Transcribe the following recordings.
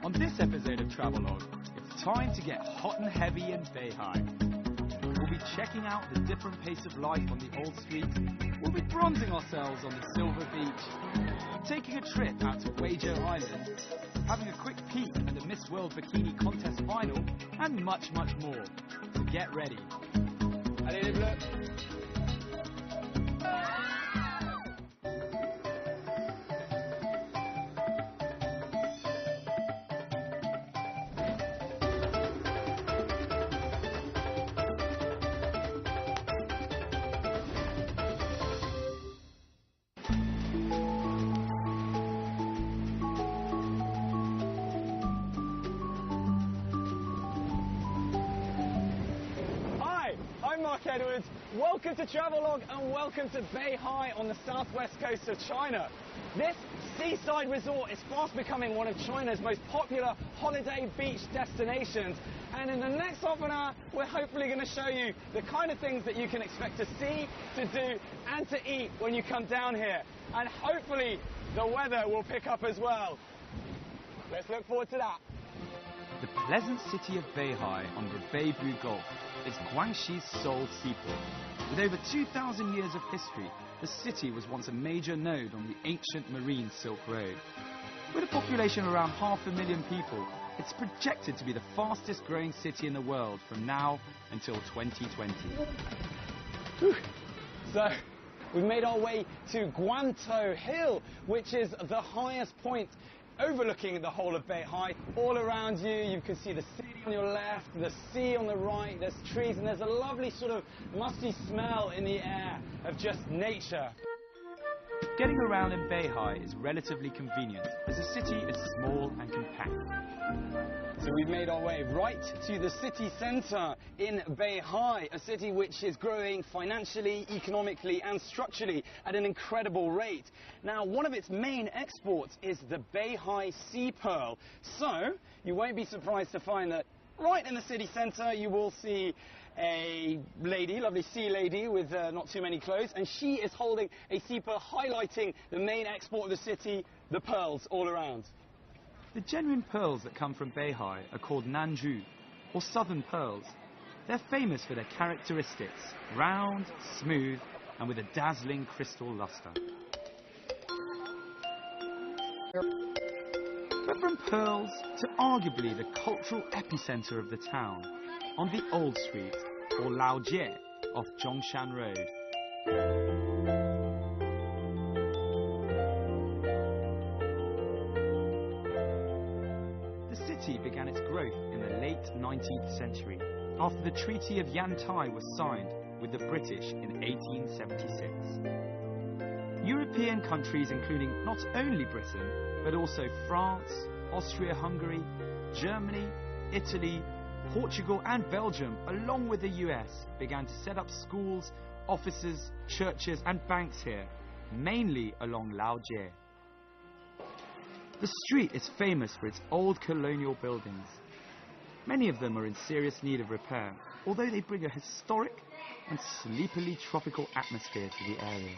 On this episode of Travelogue, it's time to get hot and heavy in Beihai. We'll be checking out the different pace of life on the old streets. We'll be bronzing ourselves on the silver beach, taking a trip out to Weizhou Island, having a quick peek at the Miss World Bikini Contest final, and much, much more. So get ready. Allez les bleus! Edwards. Welcome to Travelogue and welcome to Beihai on the southwest coast of China. This seaside resort is fast becoming one of China's most popular holiday beach destinations, and in the next half an hour we're hopefully going to show you the kind of things that you can expect to see, to do and to eat when you come down here, and hopefully the weather will pick up as well. Let's look forward to that. The pleasant city of Beihai on the Beibu Gulf is Guangxi's sole seaport. With over 2,000 years of history, the city was once a major node on the ancient marine Silk Road. With a population of around 500,000 people, it's projected to be the fastest growing city in the world from now until 2020. So, we've made our way to Guantou Hill, which is the highest point overlooking the whole of Beihai. All around you, you can see the city on your left, the sea on the right, there's trees, and there's a lovely sort of musty smell in the air of just nature. Getting around in Beihai is relatively convenient, as the city is small and compact. So we've made our way right to the city centre in Beihai, a city which is growing financially, economically and structurally at an incredible rate. Now, one of its main exports is the Beihai sea pearl. So you won't be surprised to find that right in the city centre you will see a lady, lovely sea lady with not too many clothes, and she is holding a sea pearl highlighting the main export of the city, the pearls all around. The genuine pearls that come from Beihai are called Nanju, or southern pearls. They're famous for their characteristics, round, smooth, and with a dazzling crystal luster. But from pearls to arguably the cultural epicenter of the town, on the Old Street, or Laojie, off Zhongshan Road. The city began its growth in the late 19th century, after the Treaty of Yantai was signed with the British in 1876. European countries, including not only Britain, but also France, Austria-Hungary, Germany, Italy, Portugal and Belgium, along with the US, began to set up schools, offices, churches and banks here, mainly along Laojie. The street is famous for its old colonial buildings. Many of them are in serious need of repair, although they bring a historic and sleepily tropical atmosphere to the area.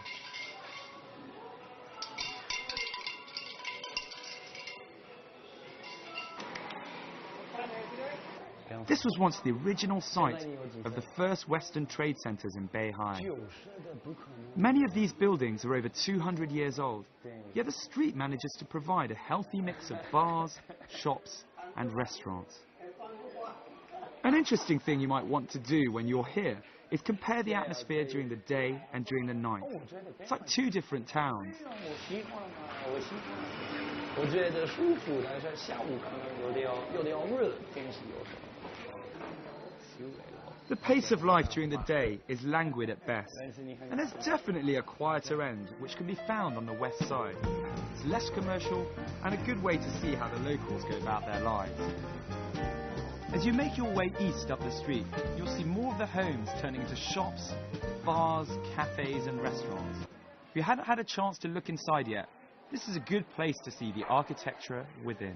This was once the original site of the first Western trade centres in Beihai. Many of these buildings are over 200 years old, yet the street manages to provide a healthy mix of bars, shops and restaurants. An interesting thing you might want to do when you're here is compare the atmosphere during the day and during the night. It's like two different towns. The pace of life during the day is languid at best, and there's definitely a quieter end which can be found on the west side. It's less commercial and a good way to see how the locals go about their lives. As you make your way east up the street, you'll see more of the homes turning into shops, bars, cafes and restaurants. If you haven't had a chance to look inside yet, this is a good place to see the architecture within.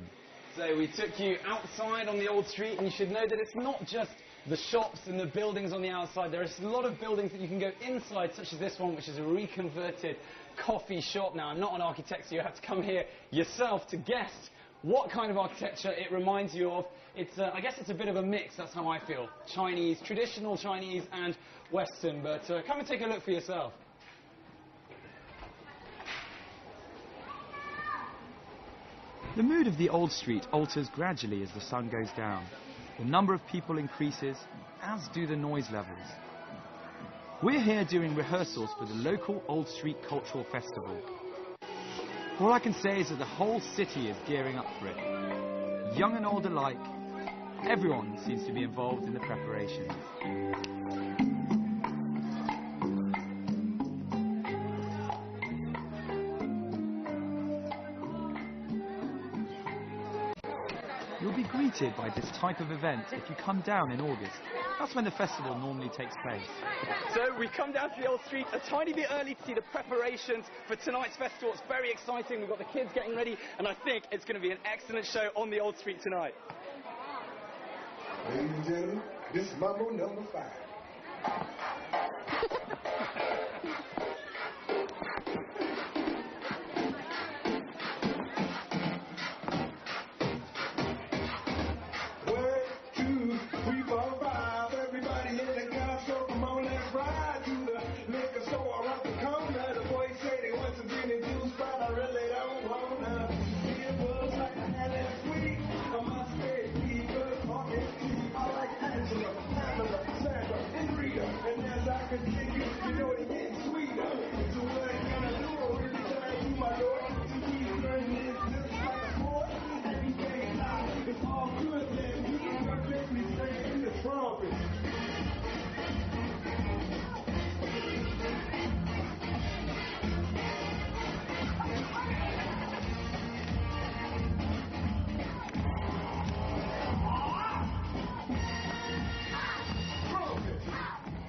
So we took you outside on the old street, and you should know that it's not just the shops and the buildings on the outside. There are a lot of buildings that you can go inside, such as this one, which is a reconverted coffee shop. Now, I'm not an architect, so you have to come here yourself to guess what kind of architecture it reminds you of. I guess it's a bit of a mix, that's how I feel. Chinese, traditional Chinese and Western, but come and take a look for yourself. The mood of the old street alters gradually as the sun goes down. The number of people increases, as do the noise levels. We're here doing rehearsals for the local Old Street Cultural Festival. All I can say is that the whole city is gearing up for it. Young and old alike, everyone seems to be involved in the preparations. You'll be greeted by this type of event if you come down in August. That's when the festival normally takes place. So we come down to the old street a tiny bit early to see the preparations for tonight's festival. It's very exciting. We've got the kids getting ready, and I think it's going to be an excellent show on the old street tonight. Ladies and gentlemen, this is Mambo number 5.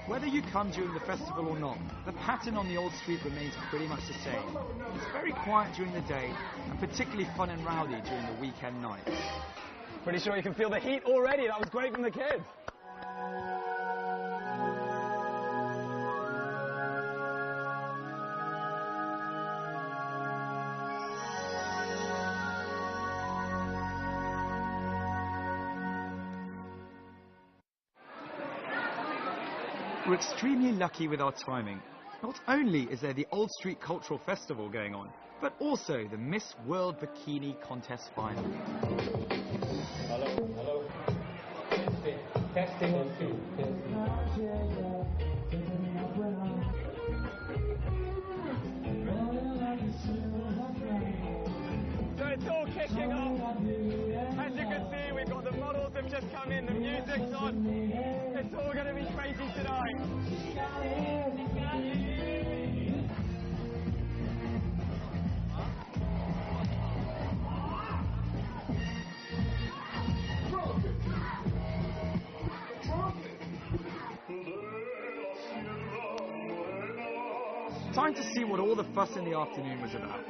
Whether you come during the festival or not, the pattern on the old street remains pretty much the same. It's very quiet during the day, and particularly fun and rowdy during the weekend nights. Pretty sure you can feel the heat already. That was great from the kids. We're extremely lucky with our timing. Not only is there the Old Street Cultural Festival going on, but also the Miss World Bikini Contest final. Hello. Testing on 2. So it's all kicking off. As you can see, we've got the models have just come in, the music's on. It's all going to be crazy tonight. Time to see what all the fuss in the afternoon was about.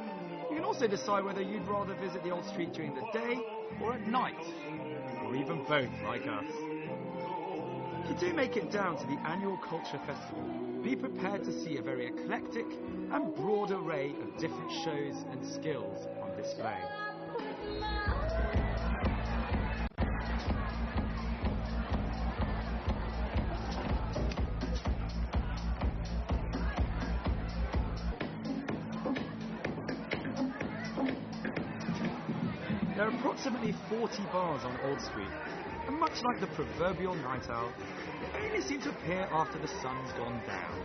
You can also decide whether you'd rather visit the old street during the day or at night, or even both like us. If you do make it down to the annual Culture Festival, be prepared to see a very eclectic and broad array of different shows and skills on display. There are approximately 40 bars on Old Street, and much like the proverbial night owl, they only seem to appear after the sun's gone down.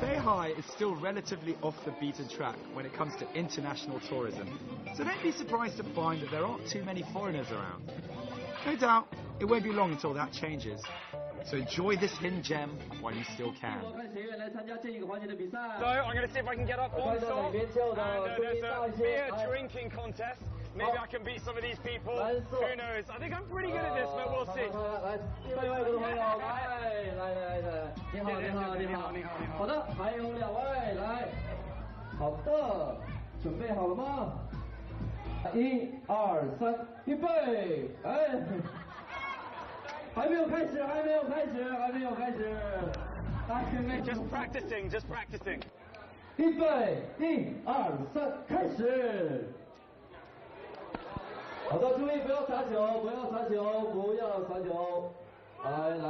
BEIHai is still relatively off the beaten track when it comes to international tourism, so don't be surprised to find that there aren't too many foreigners around. No doubt, it won't be long until that changes. So enjoy this hidden gem while you still can. So I'm going to see if I can get up on top. And there's a beer drinking contest. Maybe I can beat some of these people. Who knows? I think I'm pretty good at this, but we'll see. 好的，还有2位来，好的，准备好了吗？1、2、3，预备，哎，还没有开始，还没有开始，还没有开始，Just practicing, just practicing. 预备，1、2、3，开始。好的，注意不要擦球，不要擦球，不要擦球。来，慢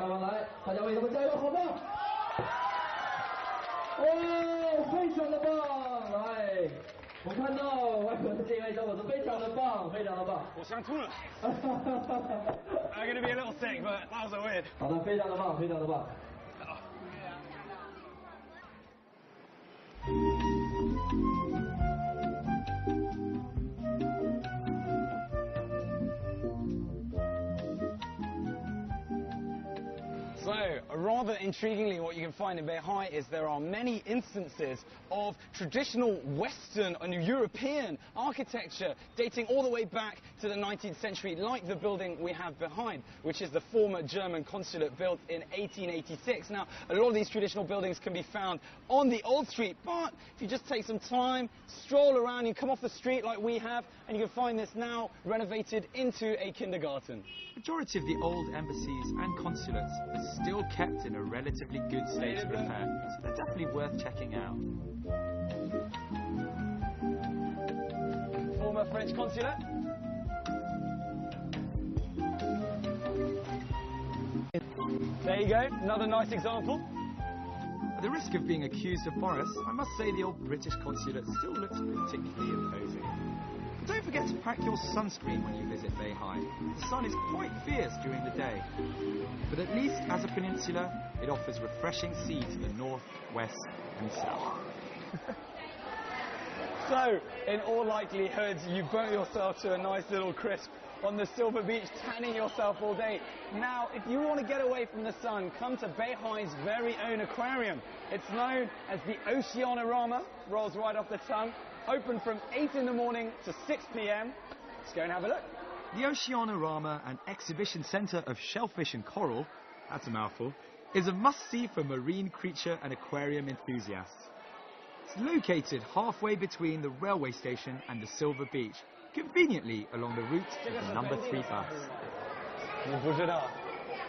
慢来，大家为他们加油，好吗？哦，非常的棒！来，我们看到外国的这位小伙子非常的棒，非常的棒。我想吐了。I'm going to be a little sick, but that was a weird. 好的，非常的棒，非常的棒。So, rather intriguingly, what you can find in Beihai is there are many instances of traditional Western and European architecture dating all the way back to the 19th century, like the building we have behind, which is the former German consulate built in 1886. Now, a lot of these traditional buildings can be found on the old street, but if you just take some time, stroll around, you come off the street like we have, and you can find this now renovated into a kindergarten. Majority of the old embassies and consulates are still kept in a relatively good state of repair, so they're definitely worth checking out. Former French consulate. There you go, another nice example. At the risk of being accused of Boris, I must say the old British consulate still looks particularly imposing. But don't forget to pack your sunscreen when you visit Beihai. The sun is quite fierce during the day. But at least as a peninsula, it offers refreshing sea to the north, west and south. So, in all likelihood, you burnt yourself to a nice little crisp on the Silver Beach, tanning yourself all day. Now, if you want to get away from the sun, come to Beihai's very own aquarium. It's known as the Oceanorama, rolls right off the tongue. Open from 8 in the morning to 6 p.m. Let's go and have a look. The Oceanorama, an exhibition centre of shellfish and coral, that's a mouthful, is a must-see for marine creature and aquarium enthusiasts. It's located halfway between the railway station and the Silver Beach, conveniently along the route of the number 3 bus.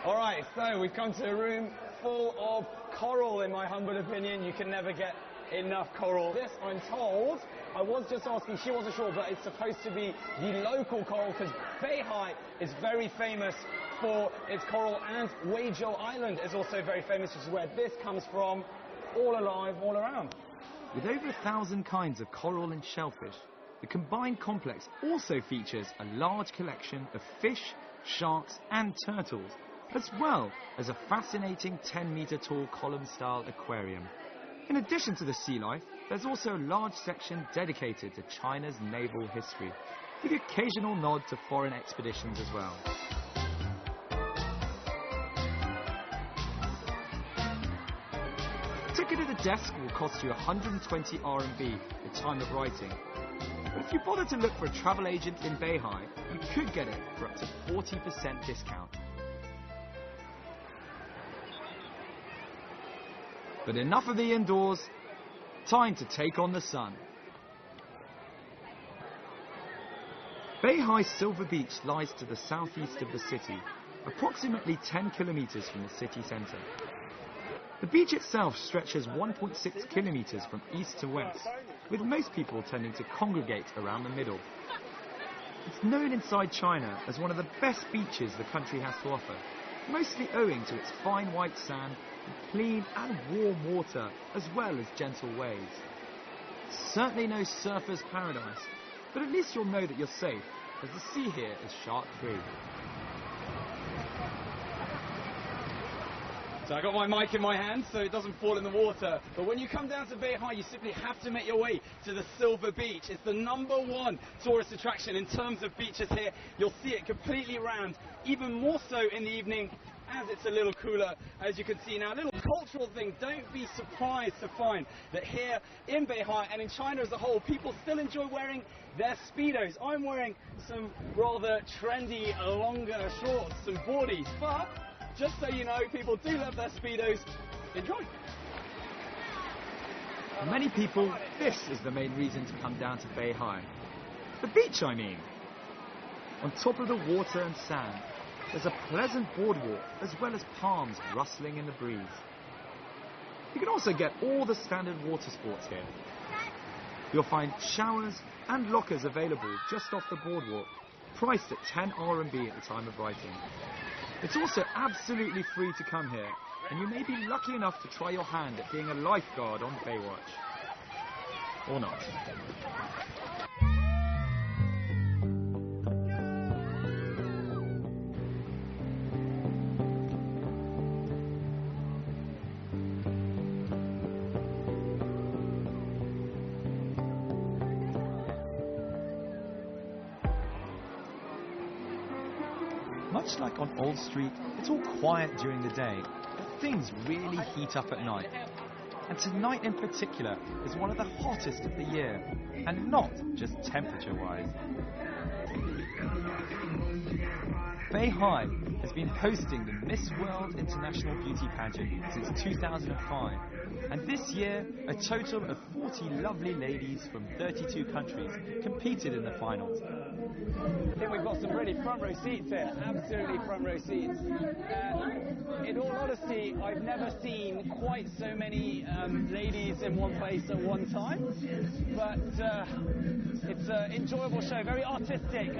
All right, so we've come to a room full of coral, in my humble opinion. You can never get enough coral. This, I'm told, I was just asking, she wasn't sure, but it's supposed to be the local coral because Beihai is very famous for its coral, and Weizhou Island is also very famous, which is where this comes from, all alive, all around. With over 1,000 kinds of coral and shellfish, the combined complex also features a large collection of fish, sharks and turtles, as well as a fascinating 10-metre tall column-style aquarium. In addition to the sea life, there's also a large section dedicated to China's naval history, with the occasional nod to foreign expeditions as well. A ticket at the desk will cost you 120 RMB at the time of writing. But if you bother to look for a travel agent in Beihai, you could get it for up to 40% discount. But enough of the indoors, time to take on the sun. Beihai's Silver Beach lies to the southeast of the city, approximately 10 kilometers from the city centre. The beach itself stretches 1.6 kilometers from east to west, with most people tending to congregate around the middle. It's known inside China as one of the best beaches the country has to offer, mostly owing to its fine white sand, clean and warm water, as well as gentle waves. Certainly no surfer's paradise, but at least you'll know that you're safe, as the sea here is shark-free. So I got my mic in my hand so it doesn't fall in the water. But when you come down to Beihai, you simply have to make your way to the Silver Beach. It's the #1 tourist attraction in terms of beaches here. You'll see it completely round, even more so in the evening as it's a little cooler, as you can see now. A little cultural thing, don't be surprised to find that here in Beihai and in China as a whole, people still enjoy wearing their Speedos. I'm wearing some rather trendy, longer shorts, some boardies, but just so you know, people do love their Speedos. Enjoy! For many people, this is the main reason to come down to Beihai. The beach, I mean. On top of the water and sand, there's a pleasant boardwalk as well as palms rustling in the breeze. You can also get all the standard water sports here. You'll find showers and lockers available just off the boardwalk, priced at 10 RMB at the time of writing. It's also absolutely free to come here, and you may be lucky enough to try your hand at being a lifeguard on Baywatch. Or not. Much like on Old Street, it's all quiet during the day, but things really heat up at night. And tonight in particular is one of the hottest of the year, and not just temperature-wise. Beihai has been hosting the Miss World International Beauty Pageant since 2005, and this year a total of 40 lovely ladies from 32 countries competed in the finals. I think we've got some really front row seats here, absolutely front row seats. In all honesty, I've never seen quite so many ladies in one place at one time, but it's an enjoyable show, very artistic.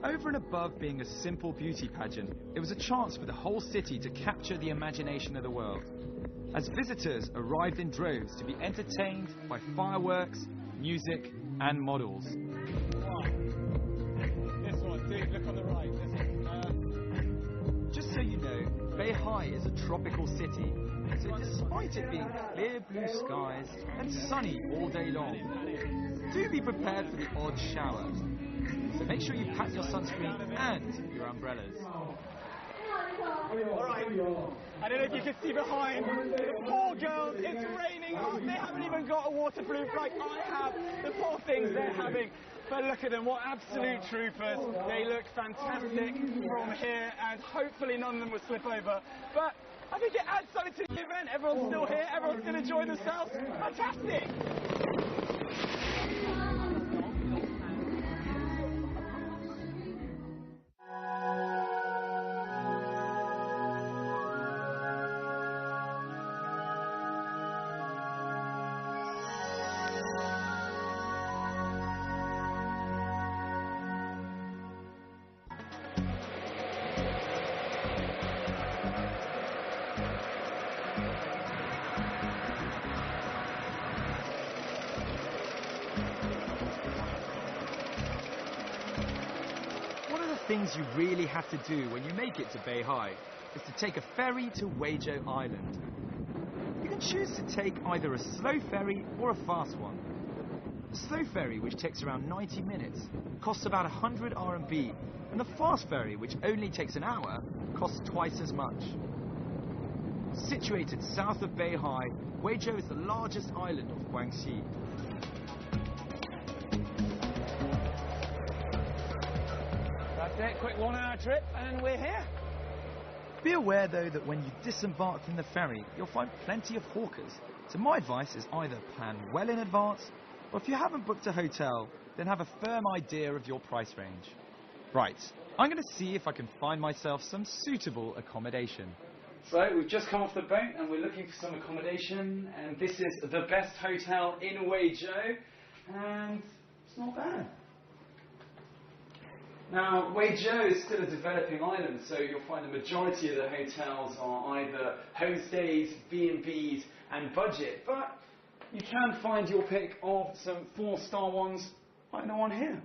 Over and above being a simple beauty pageant, it was a chance for the whole city to capture the imagination of the world, as visitors arrived in droves to be entertained by fireworks, music and models. Wow. This one, dude, look on the right. Just so you know, Beihai is a tropical city, so despite it being clear blue skies and sunny all day long, do be prepared for the odd shower. So make sure you pack your sunscreen and your umbrellas. Alright, I don't know if you can see behind, the poor girls, it's raining, they haven't even got a waterproof like I have, the poor things they're having. But look at them, what absolute troopers. They look fantastic from here, and hopefully none of them will slip over. But I think it adds something to the event. Everyone's still here, everyone's still enjoying themselves. Fantastic! Things you really have to do when you make it to Beihai is to take a ferry to Weizhou Island. You can choose to take either a slow ferry or a fast one. The slow ferry, which takes around 90 minutes, costs about 100 RMB, and the fast ferry, which only takes an hour, costs twice as much. Situated south of Beihai, Weizhou is the largest island of Guangxi. That's it, quick 1 hour trip and we're here. Be aware though that when you disembark from the ferry, you'll find plenty of hawkers. So my advice is either plan well in advance, or if you haven't booked a hotel, then have a firm idea of your price range. Right, I'm going to see if I can find myself some suitable accommodation. So we've just come off the boat and we're looking for some accommodation, and this is the best hotel in Weizhou, and it's not bad. Now, Guizhou is still a developing island, so you'll find the majority of the hotels are either homestays, B&Bs and budget, but you can find your pick of some 4-star ones like the one here.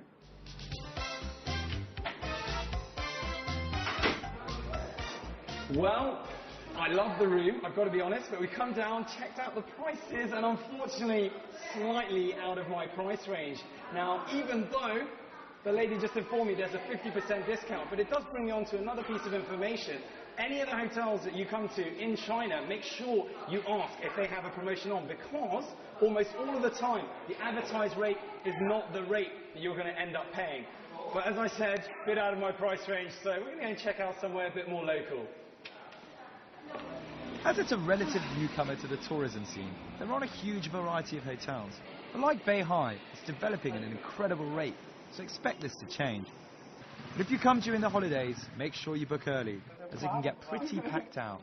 Well, I love the room, I've got to be honest, but we come down, checked out the prices, and unfortunately, slightly out of my price range. Now, even though the lady just informed me there's a 50% discount, but it does bring me on to another piece of information. Any of the hotels that you come to in China, make sure you ask if they have a promotion on, because almost all of the time, the advertised rate is not the rate that you're going to end up paying. But as I said, a bit out of my price range, so we're going to check out somewhere a bit more local. As it's a relative newcomer to the tourism scene, there aren't a huge variety of hotels. But like BEIHAI, it's developing at an incredible rate, so expect this to change. But if you come during the holidays, make sure you book early, as it can get pretty packed out.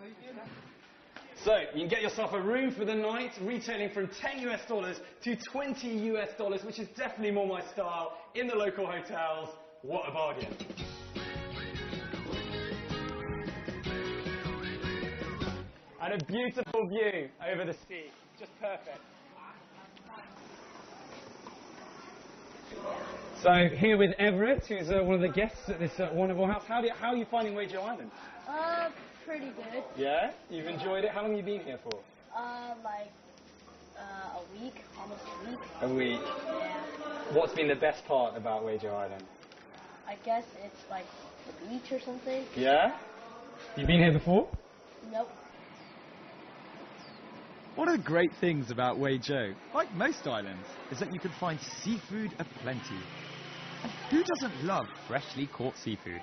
So, you can get yourself a room for the night, retailing from $10 to $20, which is definitely more my style, in the local hotels. What a bargain. And a beautiful view over the sea, just perfect. So here with Everett, who's one of the guests at this wonderful house. How are you finding Guizhou Island? Pretty good. Yeah? You've enjoyed it? How long have you been here for? Like a week, almost a week. A week. Yeah. What's been the best part about Guizhou Island? I guess it's like the beach or something. Yeah? You've been here before? Nope. One of the great things about Guizhou, like most islands, is that you can find seafood aplenty. And who doesn't love freshly caught seafood?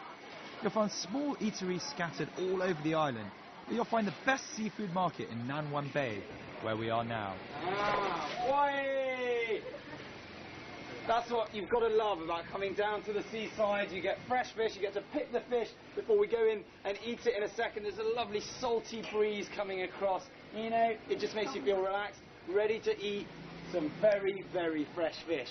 You'll find small eateries scattered all over the island, but you'll find the best seafood market in Nanwan Bay, where we are now. Why? That's what you've got to love about coming down to the seaside. You get fresh fish, you get to pick the fish before we go in and eat it in a second. There's a lovely salty breeze coming across. You know, it just makes you feel relaxed, ready to eat some very, very fresh fish.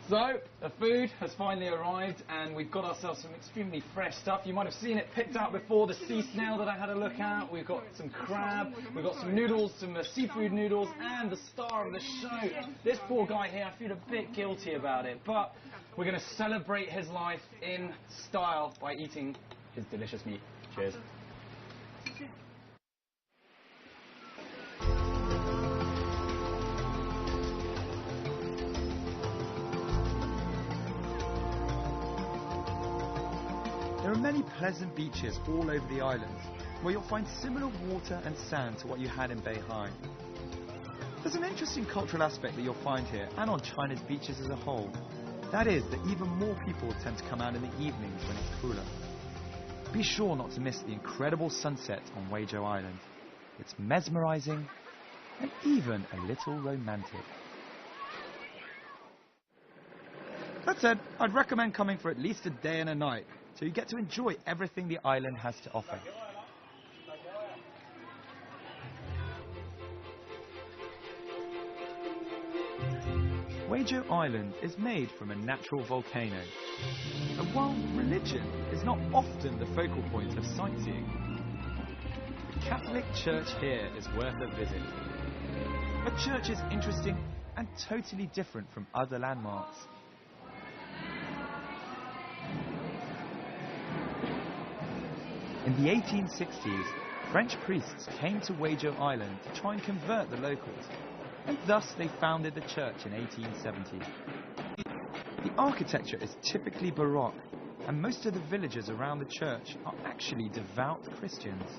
So, the food has finally arrived and we've got ourselves some extremely fresh stuff. You might have seen it picked out before, the sea snail that I had a look at. We've got some crab, we've got some noodles, some seafood noodles, and the star of the show. This poor guy here, I feel a bit guilty about it, but we're going to celebrate his life in style by eating his delicious meat. Cheers. There are many pleasant beaches all over the island, where you'll find similar water and sand to what you had in BEIHAI. There's an interesting cultural aspect that you'll find here, and on China's beaches as a whole. That is that even more people tend to come out in the evenings when it's cooler. Be sure not to miss the incredible sunset on Guizhou Island. It's mesmerizing and even a little romantic. That said, I'd recommend coming for at least a day and a night, so you get to enjoy everything the island has to offer. Guizhou Island is made from a natural volcano. And while religion is not often the focal point of sightseeing, the Catholic Church here is worth a visit. The church is interesting and totally different from other landmarks. In the 1860s, French priests came to Guizhou Island to try and convert the locals, and thus they founded the church in 1870. The architecture is typically Baroque, and most of the villagers around the church are actually devout Christians.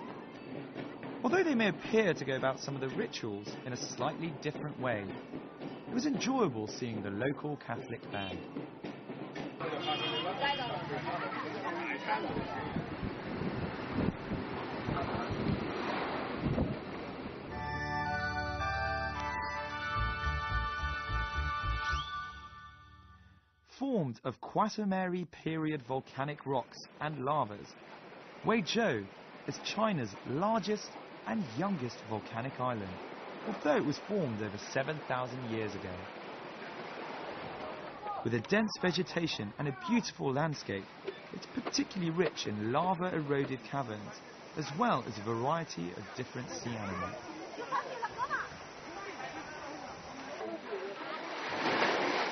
Although they may appear to go about some of the rituals in a slightly different way, it was enjoyable seeing the local Catholic band. Formed of Quaternary period volcanic rocks and lavas, Guizhou as China's largest and youngest volcanic island, although it was formed over 7,000 years ago. With a dense vegetation and a beautiful landscape, it's particularly rich in lava-eroded caverns, as well as a variety of different sea animals.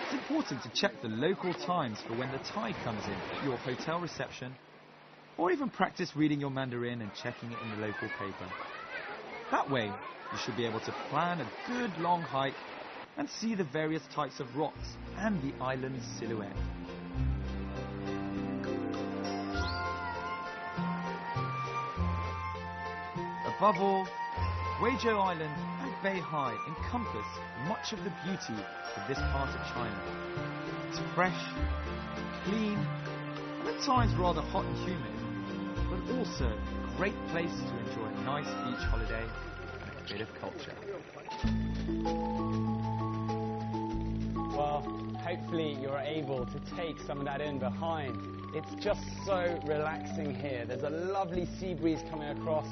It's important to check the local times for when the tide comes in at your hotel reception, or even practice reading your Mandarin and checking it in the local paper. That way, you should be able to plan a good long hike and see the various types of rocks and the island's silhouette. Above all, Huizhou Island and Beihai encompass much of the beauty of this part of China. It's fresh, clean, and at times rather hot and humid, but also a great place to enjoy a nice beach holiday and a bit of culture. Well, hopefully you're able to take some of that in behind. It's just so relaxing here. There's a lovely sea breeze coming across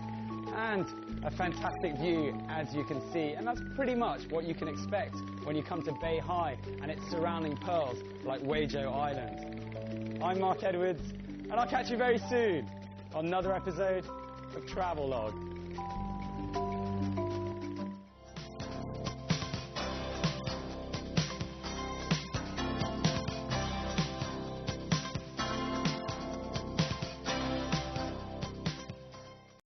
and a fantastic view, as you can see. And that's pretty much what you can expect when you come to Beihai and its surrounding pearls like Huizhou Island. I'm Mark Edwards, and I'll catch you very soon on another episode of Travelogue.